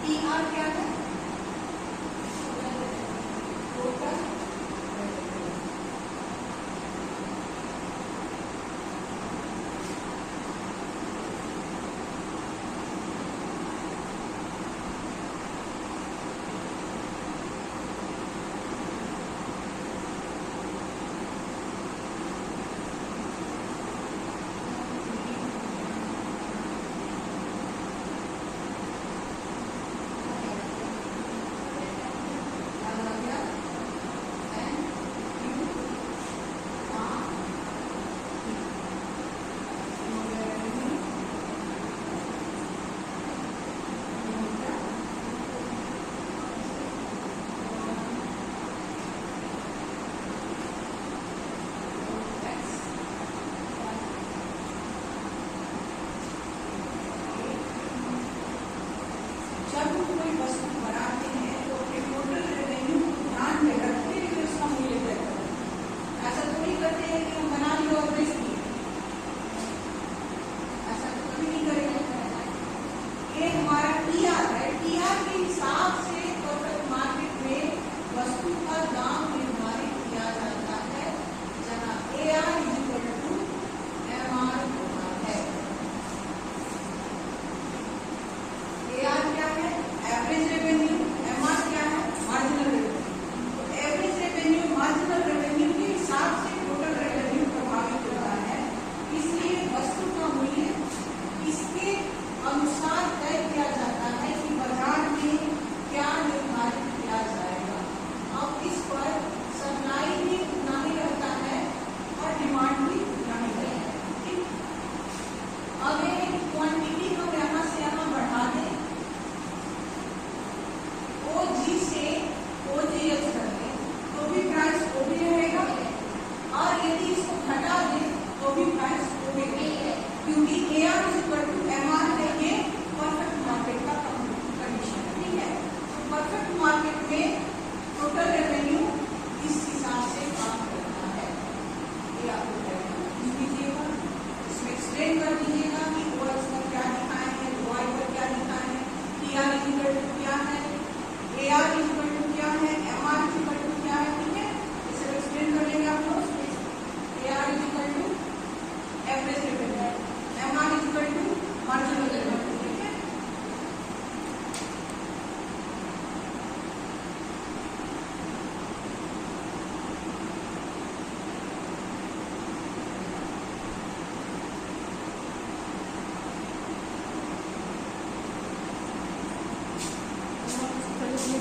TR क्या है? Total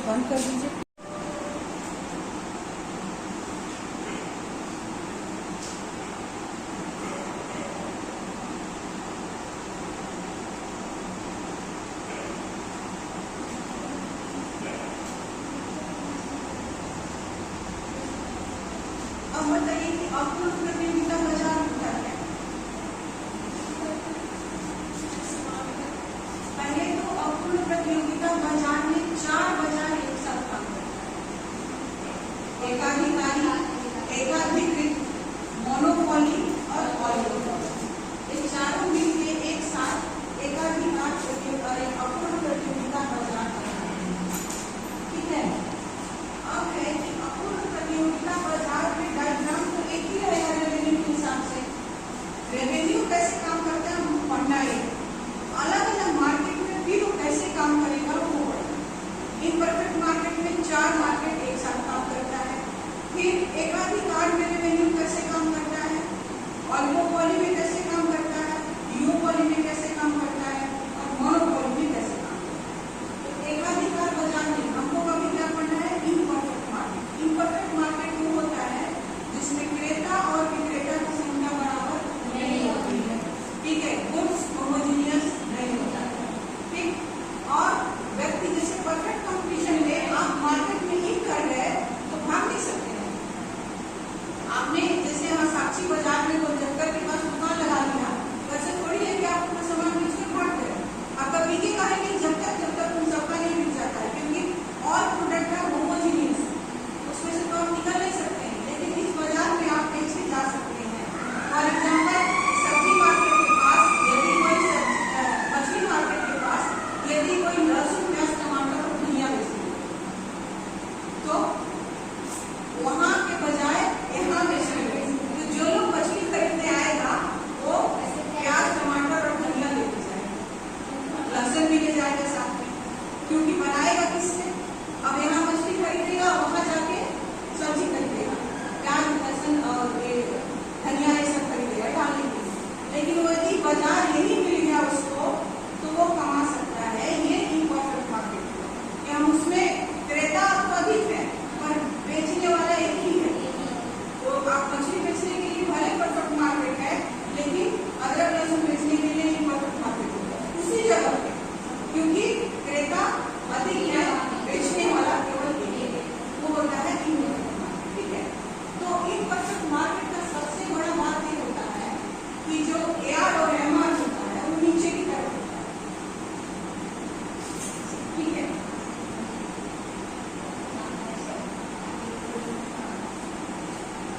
बंद कर दीजिए। अब बताइए कि अपूर्ण प्रतियोगिता बाजार होता है। पहले तो अपूर्ण प्रतियोगिता बाजार में 4 बाजार एक साथ काम करते हैं, एकाधिकारी, एकाधिकृत, मोनोपोली और ऑलिगोपोली। ये चारों मिलकर एक साथ एकाधिकार प्रतियोगिता अपूर्ण प्रतियोगिता बाजार बनाते हैं। ठीक है, अब है कि अपूर्ण प्रतियोगिता बाजार में डायग्राम तो एक ही रहेगा रेवेन्यू के हिसाब से। रेवेन्यू कैसे काम करता है हम पढ़ना है, अलग अलग मार्केट में भी वो कैसे काम करेगा वो पढ़ना। इनपरफेक्ट मार्केट में 4 मार्केट एक साथ काम करता है, बाजार यही मिल गया उसको तो वो कमा सकता है। ये इम्परफेक्ट मार्केट कि हम उसमें क्रेता तो अधिक है पर बेचने वाला एक ही है। तो आप मछली बेचने के लिए भले परफेक्ट मार्केट है, लेकिन अदरक लहसुन बेचने के लिए इम्परफेक्ट मार्केट होगा उसी जगह पे, क्योंकि क्रेता अधिक है, बेचने वाला केवल एक है। वो होता है इम्परफेक्ट मार्केट। ठीक है, तो इम्परफेक्ट मार्केट का सबसे बड़ा बात ये होता है कि जो AR और MR होता है वो नीचे की तरफ होता है। ठीक है,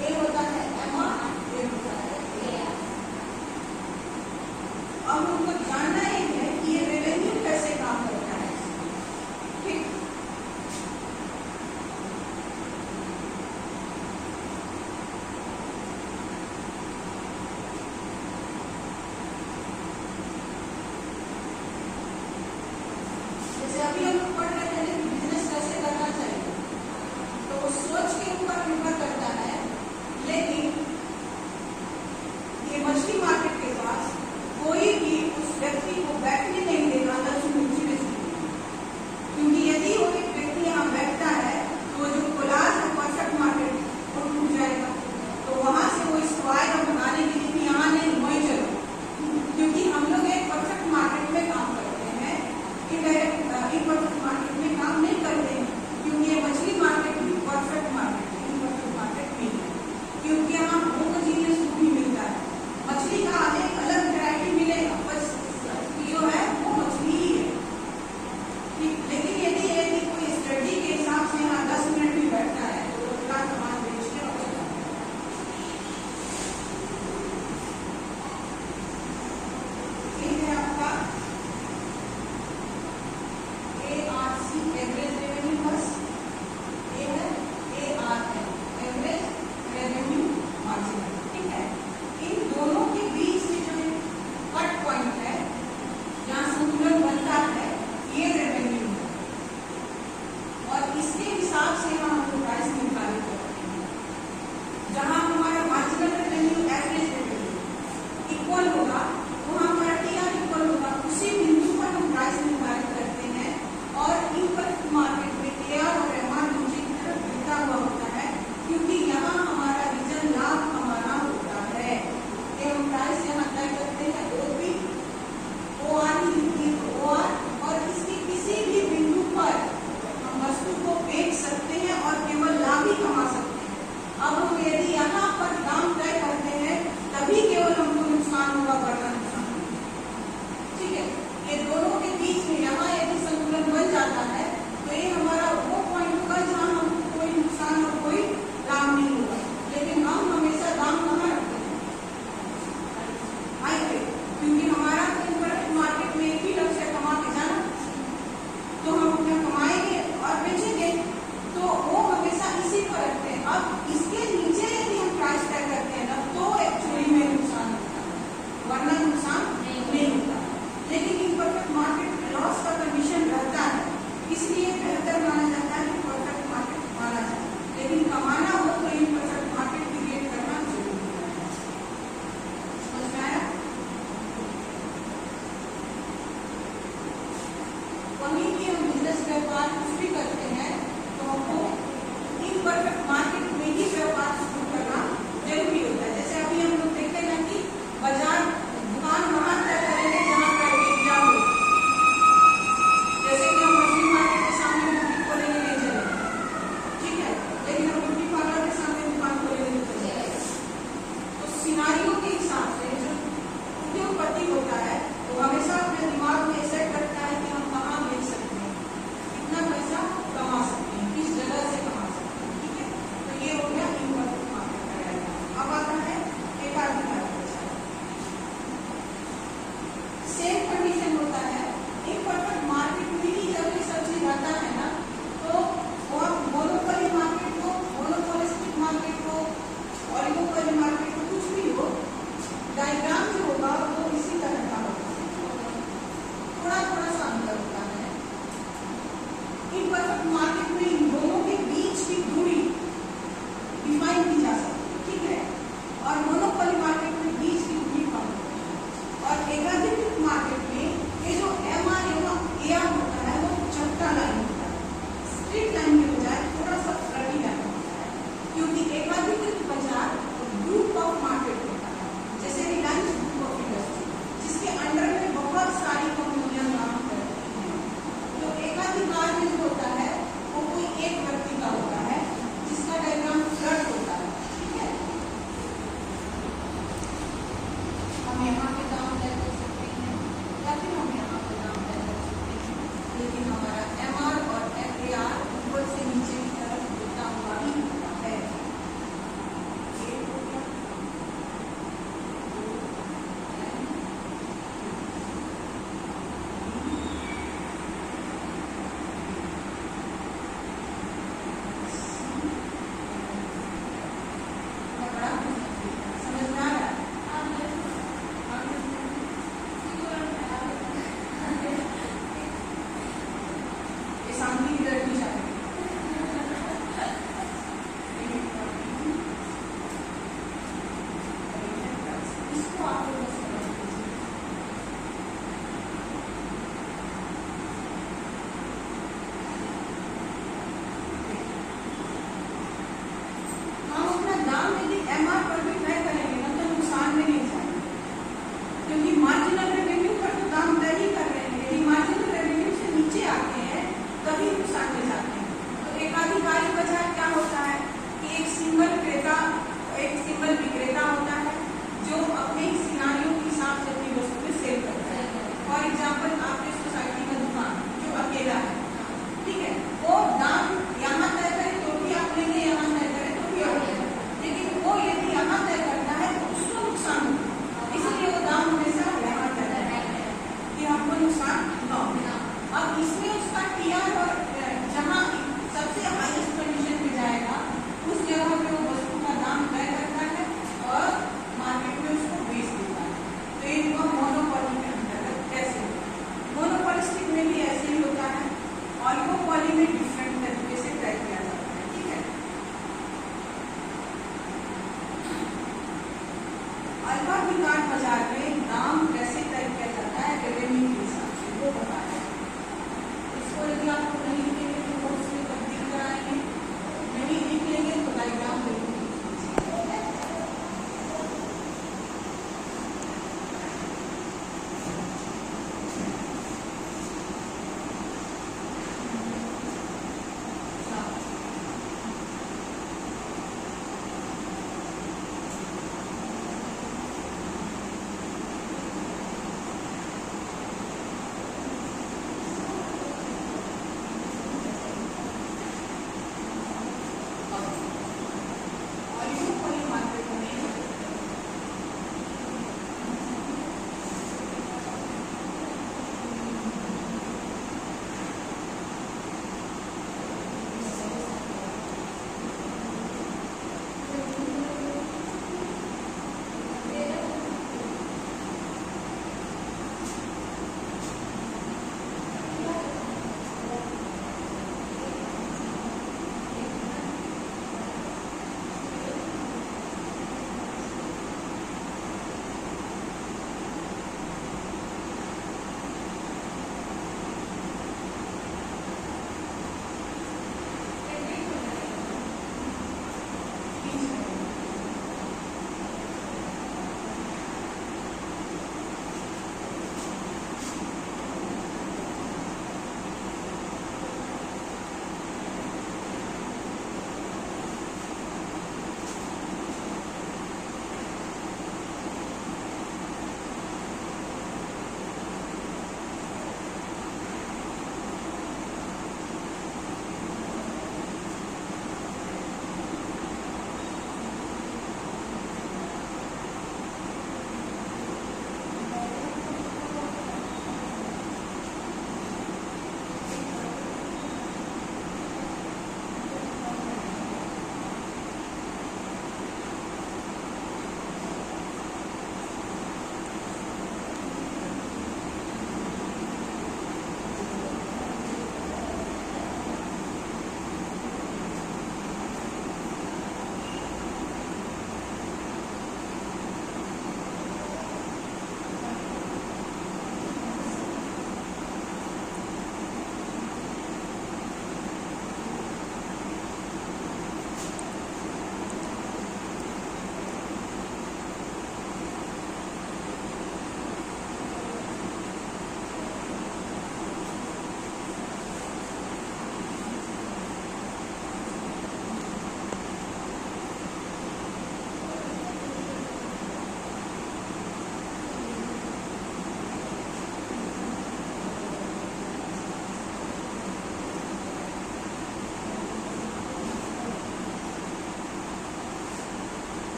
ये होता है MR, ये होता है AR। अब हमको जानना ही है कि ये रेवेन्यू कैसे काम करता है। ठीक, जैसे अभी हम लोग पढ़ रहे थे कि बिजनेस कैसे करना चाहिए, तो वो सोच के ऊपर निर्भर करता है। लेकिन ये मछली मार्केट के पास कोई भी उस व्यक्ति को बैठने नहीं देगा लहसुन मिर्ची बेचने के लिए, क्योंकि यदि वो एक व्यक्ति यहाँ बैठता है तो जो कोलाज है परफेक्ट मार्केट वो टूट जाएगा। तो वहां से वो इसको आएगा बनाने के लिए कि यहाँ नहीं वहीं चलो, क्योंकि हम लोग एक परफेक्ट मार्केट में काम करते हैं, इम्परफेक्ट मार्केट में काम नहीं करते हैं। क्योंकि ये मछली मार्केट भी परफेक्ट मार्केट है, इम्परफेक्ट मार्केट भी है, क्योंकि यहाँ होमोजीनियस फूड भी मिलता है। मछली का एक अलग वैरायटी मिलेगा, बस जो है वो मछली ही है। ठीक, लेकिन यदि कोई स्टडी के हिसाब से यहाँ 10 मिनट भी बैठता है तो वो पूरा सामान बेच के और चला जाता है। ये है आपका ARC एवरेज रेवेन्यू बस, ये है ARM एवरेज रेवेन्यू मार्जिन। ठीक है, इन दोनों के बीच में जो कट पॉइंट है जहाँ संतुलन बनता है ये रेवेन्यू है, और इसके हिसाब से हम प्राइस निर्धारित करते हैं। जहाँ हमारा marginal revenue average revenue equal होगा वहाँ हमारा TR इक्वल होगा, उसी बिंदु पर हम प्राइस निर्धारित करते हैं। और इम्परफेक्ट मार्केट में AR और MR नीचे की तरफ गिरता हुआ होता है, क्योंकि यहाँ हमारा रीजन लाभ हमारा होता है। ये हम प्राइस यहाँ तय करते हैं OP, OR ही लिखिए तो OR, और इसके किसी भी बिंदु पर हम वस्तु को बेच सकते हैं और केवल लाभ ही कमा सकते हैं। अब हम यदि यहाँ पर दाम तय करते हैं तभी केवल हमको नुकसान होगा, वरना नुकसान नहीं। ठीक है, ये दोनों के बीच में यहाँ यदि संतुलन बन जाता है तो ये हमारा वो पॉइंट होगा जहाँ हमको कोई नुकसान और कोई लाभ नहीं होगा। लेकिन हम हमेशा दाम कहाँ रखते हैं? हाई पे, क्योंकि हमारा इम्परफेक्ट मार्केट में एक ही लक्ष्य कमा के जाना, तो हम अपना कमाएंगे और बेचेंगे, तो वो हमेशा इसी पर रखते हैं। अब इसके नीचे यदि हम प्राइस तय करते हैं ना तो एक्चुअली में नुकसान होता है, वरना नुकसान नहीं होता। लेकिन इम्परफेक्ट मार्केट में लॉस का कंडीशन रहता है, इसलिए बेहतर माना जाता है कि परफेक्ट मार्केट माना जाए। लेकिन कमाना हो तो इम्परफेक्ट मार्केट क्रिएट करना जरूरी है। समझ में आया? वहीं की हम बिजनेस व्यापार कुछ भी करते हैं तो हमको इम्परफेक्ट मार्केट में ही व्यापार शुरू करना जरूरी होता है। जैसे अभी हम लोग देखते हैं कि बाजार दुकान वहां तय करेंगे जहाँ क्राइटेरिया हो, जैसे कि हम मछली मार्केट के सामने बुटीक खोलेंगे नहीं चलेगा। ठीक है, लेकिन हम ब्यूटी पार्लर के सामने दुकान खोलेंगे नहीं चलेगा। तो सिनारियों के हिसाब से जो उद्योगपति होता है वो हमेशा अपने दिमाग में सेट रखता है कि हम कहाँ बेच सकते हैं, कितना पैसा कमा सकते हैं, किस जगह से कमा सकते हैं। ठीक है, तो फॉर एग्जाम्पल आपके सोसाइटी का दुकान जो अकेला है, ठीक है, वो दाम यहाँ तय करे तो भी आप लेंगे, यहाँ तय करे तो भी आप लेंगे, लेकिन वो यदि यहाँ तय करता है तो उसको नुकसान होगा, इसलिए वो दाम हमेशा यहाँ तय करेगा कि हमको नुकसान न हो। अब इसमें उसका टीआर और जहाँ सबसे हाईएस्ट कंडीशन पे जाएगा उस जगह पे वो वस्तु का दाम तय करता है और मार्केट में उसको बेच देता है। तो इनको मोनोपोली के अंतर्गत कैसे होता है, मोनोपोलिस्टिक में भी ऐसे ही होता है, ऑलिगोपोली में डिफरेंट तरीके से तय किया जाता है, ठीक है। अल्पाधिकार बाजार में दाम कैसे तय किया जाता है रेवेन्यू के हिसाब से, वो बताया। इसको यदि आपको नहीं लिखेंगे तो वो उसमें तब्दील कराएंगे, नहीं लिख लेंगे तो डायग्राम देंगे।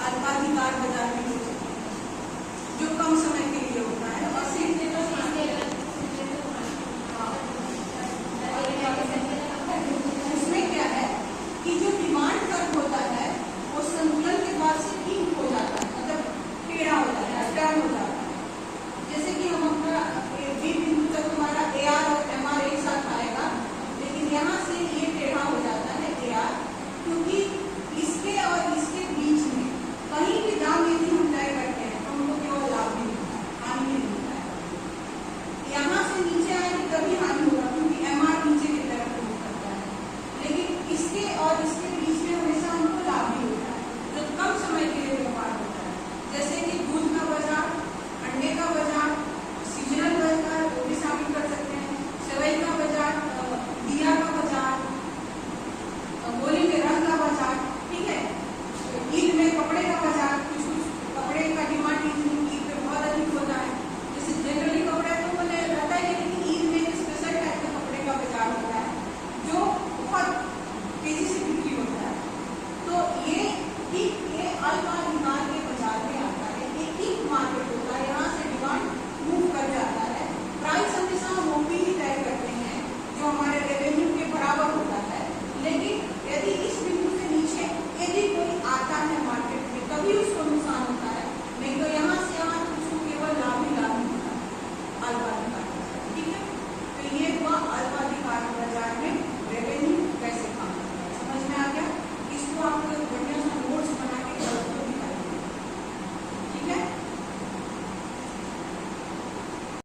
अल्पाधिकार बाजार में जो कम समय के लिए होता है और